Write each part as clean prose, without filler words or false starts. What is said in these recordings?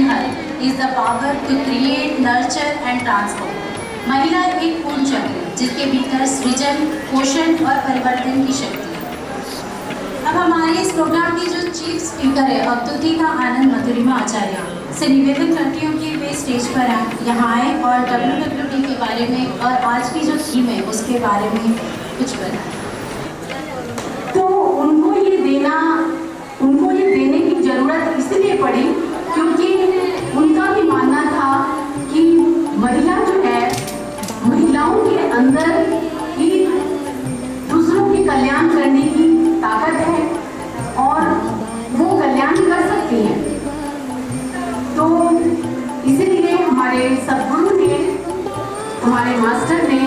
her is the power to create, nurture and transform. महिला एक पूर्ण चक्र जिसके भीतर सृजन, पोषण और परिवर्तन की शक्ति है। अब हमारे इस प्रोग्राम की जो चीफ स्पीकर है अवधूति का आनंद मधुरिमा आचार्य से निवेदन करती हूँ कि वे स्टेज पर यहाँ आए और WWD के बारे में और आज की जो थीम है उसके बारे में कुछ बताएं। तो उनको ये देने की जरूरत इसलिए पड़ी क्योंकि उनका भी मानना था कि महिला जो है, महिलाओं के अंदर ही दूसरों के कल्याण करने की ताकत है और वो कल्याण कर सकती हैं। तो इसीलिए हमारे सद्गुरु ने, हमारे मास्टर ने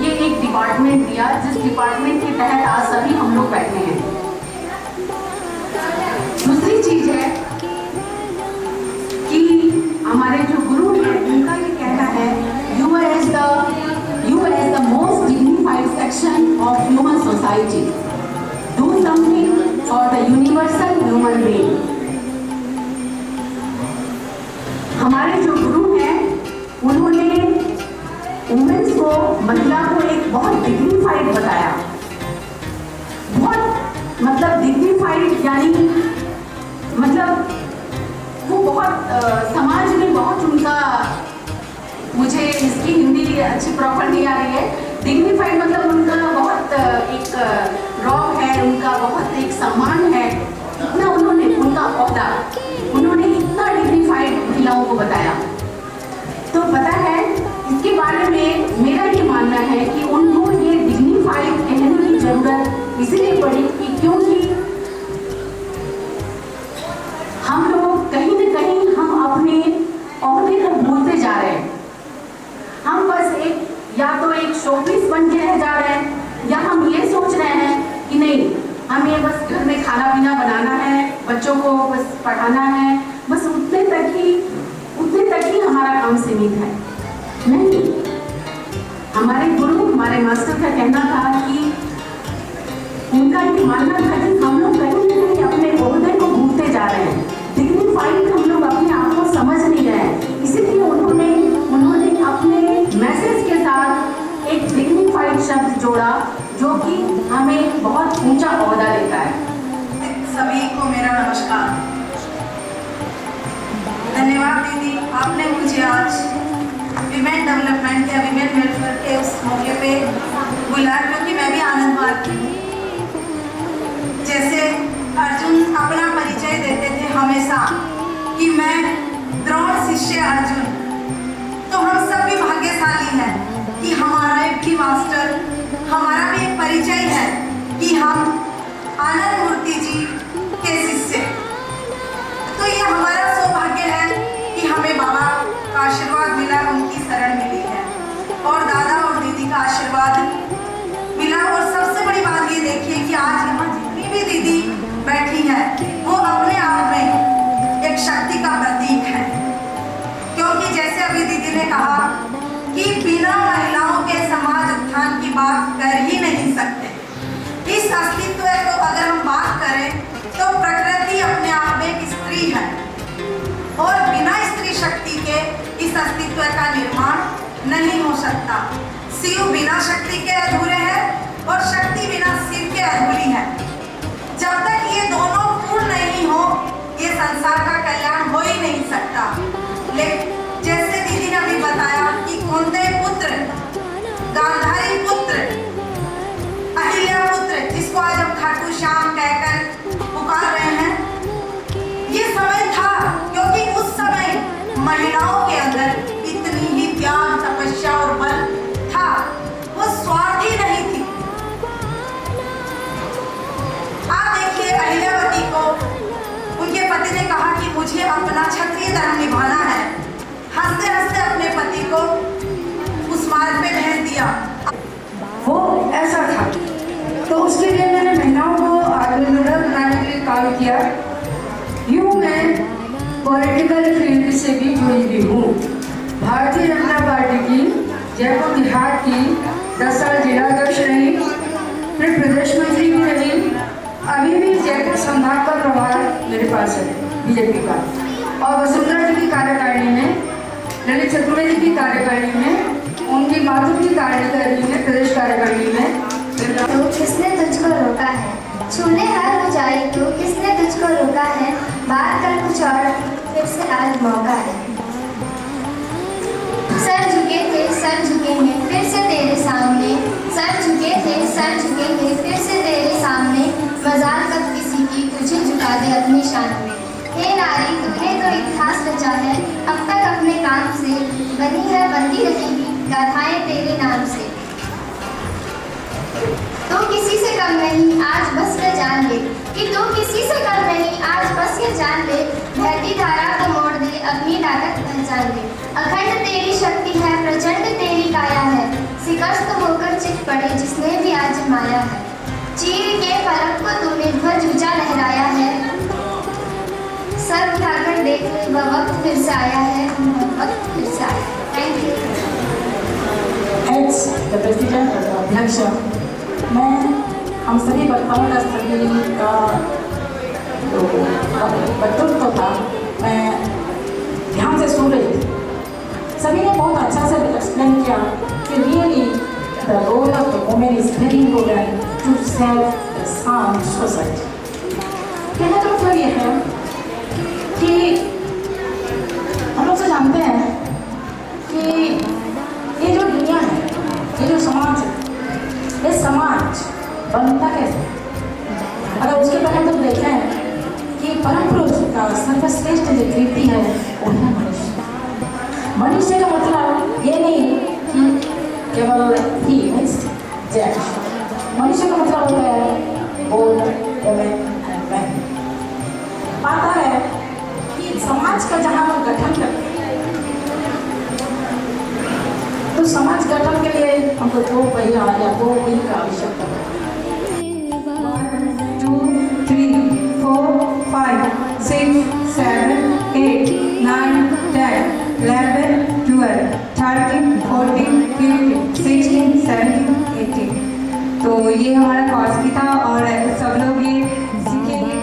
ये एक डिपार्टमेंट दिया जिस डिपार्टमेंट के तहत आज सभी हम लोग बैठे हैं। दूसरी चीज है कि हमारे जो गुरु हैं उनका ये कहना है you as the most dignified section of human society, do something for the universal human being। हमारे जो गुरु हैं उन्होंने वुमेन्स को, महिला को एक बहुत डिग्निफाइड बताया। बहुत मतलब डिग्निफाइड यानी मतलब वो बहुत समाज में बहुत उनका, मुझे इसकी हिंदी अच्छी प्रॉपर नहीं आ रही है। डिग्निफाइड मतलब उनका बहुत एक रॉब है, उनका बहुत एक सम्मान है। इतना उन्होंने, उनका ओहदा उन्होंने इतना डिग्निफाइड महिलाओं को बताया। तो पता है इसके बारे में मेरा ये मानना है कि उनको ये डिग्निफाइड कहने की जरूरत इसलिए पड़ी कि क्योंकि हम लोग कहीं न कहीं हम अपने ओहदे को भूलते जा रहे हैं। हम बस एक या तो एक शोपीस बन के रह जा रहे हैं या हम ये सोच रहे हैं कि नहीं, हमें बस घर में खाना पीना बनाना है, बच्चों को बस पढ़ाना है, बस उतने तक ही हमारा काम सीमित है। नहीं, हमारे गुरु, हमारे मास्टर का कहना था कि उनका ये मानना था कि हम लोग कहीं न कहीं अपने ओहदे को भूलते जा रहे हैं। डिग्निफाइड हम लोग अपने आप को समझ नहीं रहे हैं। इसीलिए उन्होंने अपने मैसेज के साथ एक डिग्निफाइड शब्द जोड़ा जो कि हमें बहुत ऊंचा ओहदा देता है। सभी को मेरा नमस्कार। धन्यवाद दीदी, आपने मुझे आज विमेन डेवलपमेंट या विमेन वेलफेयर के उस मौके पे बुलाया क्योंकि मैं भी आनंदवाद थी। जैसे अर्जुन अपना परिचय देते थे हमेशा कि मैं द्रोण शिष्य अर्जुन, तो हम सब भी भाग्यशाली हैं कि हमारा एक भी मास्टर, हमारा भी एक परिचय है कि हम आनंद मूर्ति जी के शिष्य। तो ये हमारा सौभाग्य है कि हमें बाबा का आशीर्वाद मिला, उनकी शरण मिली है और दादा और दीदी का आशीर्वाद मिला। और सबसे बड़ी बात ये देखिए कि आज यहाँ जितनी भी दीदी बैठी है वो अपने आप में एक शक्ति का प्रतीक है। क्योंकि जैसे अभी दीदी ने कहा कि बिना महिलाओं के समाज उत्थान की बात कर ही नहीं सकते। इस अस्तित्व को अगर हम बात करें तो प्रकृति अपने आप में एक स्त्री है और बिना स्त्री शक्ति के इस अस्तित्व का निर्माण नहीं हो सकता। शिव बिना शक्ति के अधूरे है और शक्ति बिना शिव के अधूरी है। जब तक ये दोनों पूर्ण नहीं हो ये संसार का कल्याण हो ही नहीं सकता। लेकिन जैसे दीदी ने अभी बताया कि कुंती पुत्र, गांधारी पुत्र, अहिल्या पुत्र, जिसको आज हम खाटू श्याम कहकर पुकार रहे हैं, ये समय था क्योंकि उस समय महिलाओं के अंदर इतनी ही त्याग, तपस्या और बल था। वो स्वार्थी नहीं थी। आप देखिए अहिल्यावती को उनके पति ने कहा कि मुझे अपना क्षत्रिय धर्म निभाना है। हंसते हंसते अपने पति को उस मार्ग पे भेज दिया। वो ऐसा था तो उसके लिए मैंने महिलाओं को आत्मनिर्भर बनाने के लिए काम किया। यूँ मैं पॉलिटिकल फील्ड से भी जुड़ी हुई हूँ। भारतीय जनता पार्टी की जयपुर बिहार की 10 साल जिलाध्यक्ष रही, फिर प्रदेश मंत्री भी रही। अभी भी जयपुर संभाग का प्रभार मेरे पास है बीजेपी का। और वसुंधरा जी की कार्यकारिणी में, ललित चतुर्वेदी की कार्यकारिणी में, उनकी माधुर की कार्यकारिणी में, प्रदेश कार्यकारिणी में। तो किसने तुझको रोका है, छूने हर ऊंचाई को किसने तुझको रोका है, बात कर कुछ और फिर से आज मौका है। सर झुके थे सर झुकेंगे फिर से तेरे सामने, सर झुके थे सर झुकेंगे फिर से तेरे सामने, मजाल कब किसी की तुझे झुका दे अपनी शान में। हे नारी तूने तो इतिहास रचा है अब तक अपने काम से, बनी है बनती रहेगी गाथाएं तेरे नाम से। तू किसी से कम नहीं आज बस ये जान ले, कि तू किसी से कम नहीं आज बस ये जान ले, बहती धारा को मोड़ दे अपनी ताकत पहचान ले। अखंड तेरी शक्ति है प्रचंड तेरी काया है, शिकस्त होकर चित पड़े जिसने भी आज माया है। चीर के फलक को तूने ध्वज ऊंचा लहराया है, सर उठाकर देख ले वह वक्त फिर से आया है, वक्त फिर से आया। Thank you. As the president अध्यक्ष, मैं हम सभी बच्चों का सभी का जो बच्चों था मैं ध्यान से सुन रही थी। सभी ने बहुत अच्छा से एक्सप्लेन किया कि really the role of the women is very important to save the sound society. कहने का मतलब ये है कि हम लोग से जानते हैं कि ये जो दुनिया है, ये जो समाज है, ये समाज बनता कैसे। अगर उसके पहले तो देखें कि परम पुरुष का सर्वश्रेष्ठ जो कृति है वो है मनुष्य। मनुष्य का मतलब ये नहीं कि केवल ही मीन्स जेंट्स। मनुष्य का मतलब होता है बोथ वुमेन एंड मैन। बात है कि समाज का जहाँ हम गठन करते हैं तो समाज गठन के लिए हमको दो पहिया या दो व्हील का आवश्यकता है। 1 2 3 4 5 6 7 8 9 10 11 12 13 14 15 16 17 18। तो ये हमारा कॉर्स भी था और सब लोग ये सीखेंगे।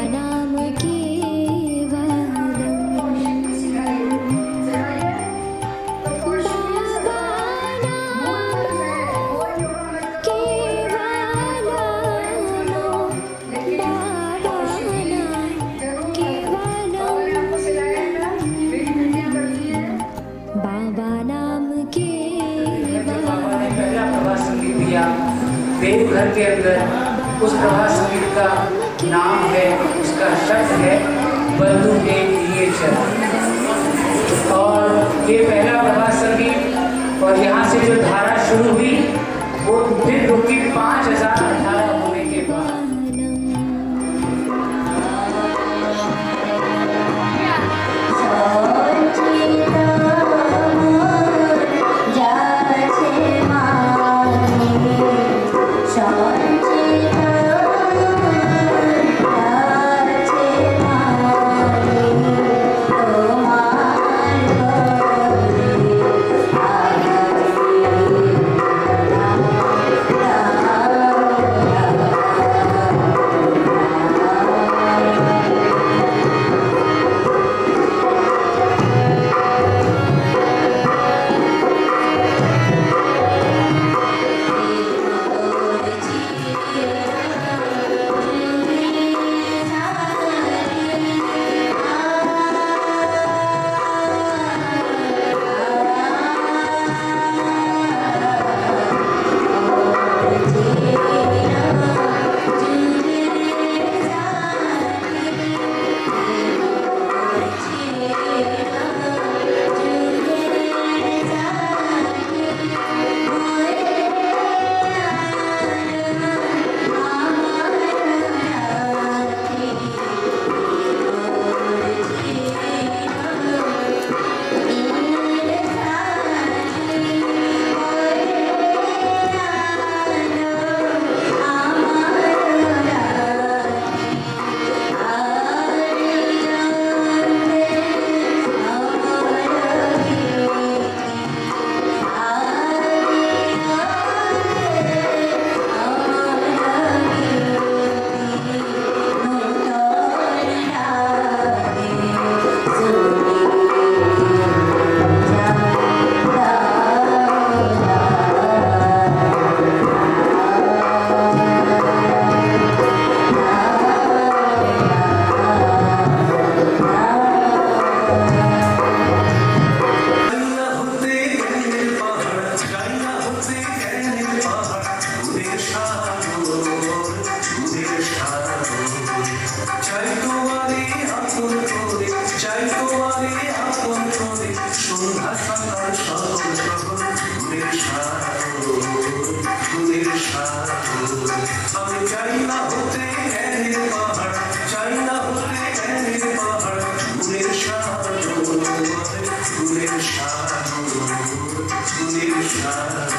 देवघर के अंदर उस प्रभात संगीत का नाम है, उसका शब्द है बंधु के लिए चल। और ये पहला प्रभात संगीत और यहाँ से जो धारा शुरू हुई वो फिर रुकी 5018 होने के बाद। Yeah. চাই না হতে জ্ঞানের পাহাড়, চাই না হতে জ্ঞানের পাহাড়, গুণের সাগর, গুণের সাগর, গুণের সাগর।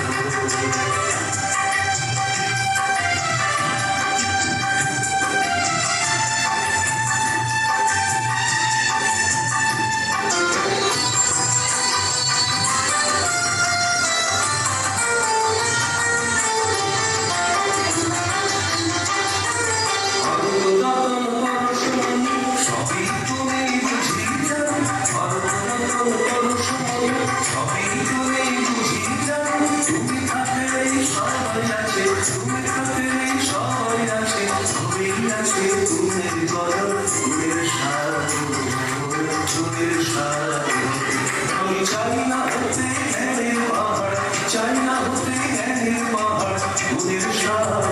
আমি চাই না হতে জ্ঞানের পাহাড়, চাই না হতে জ্ঞানের পাহাড়, গুণের সাগর,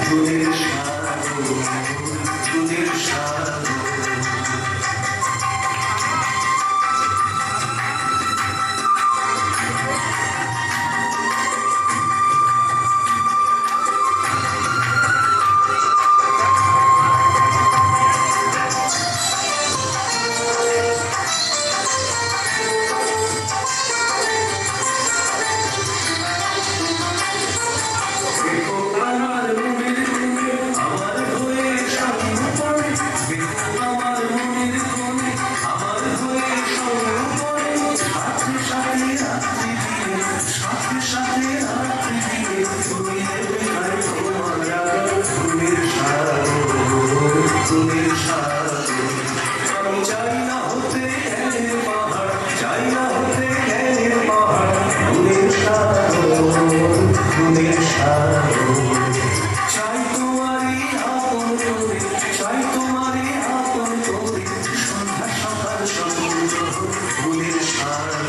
গুণের সাগর, গুণের সাগর। আমি চাই না হতে জ্ঞানের পাহাড়, চাই না হতে জ্ঞানের পাহাড়, গুণের সাগর, গুণের সাগর। চাই তোমারই আপন করে, চাই তোমারই আপন করে, সন্ধ্যা সকাল স্বপ্ন, গুণের সাগর,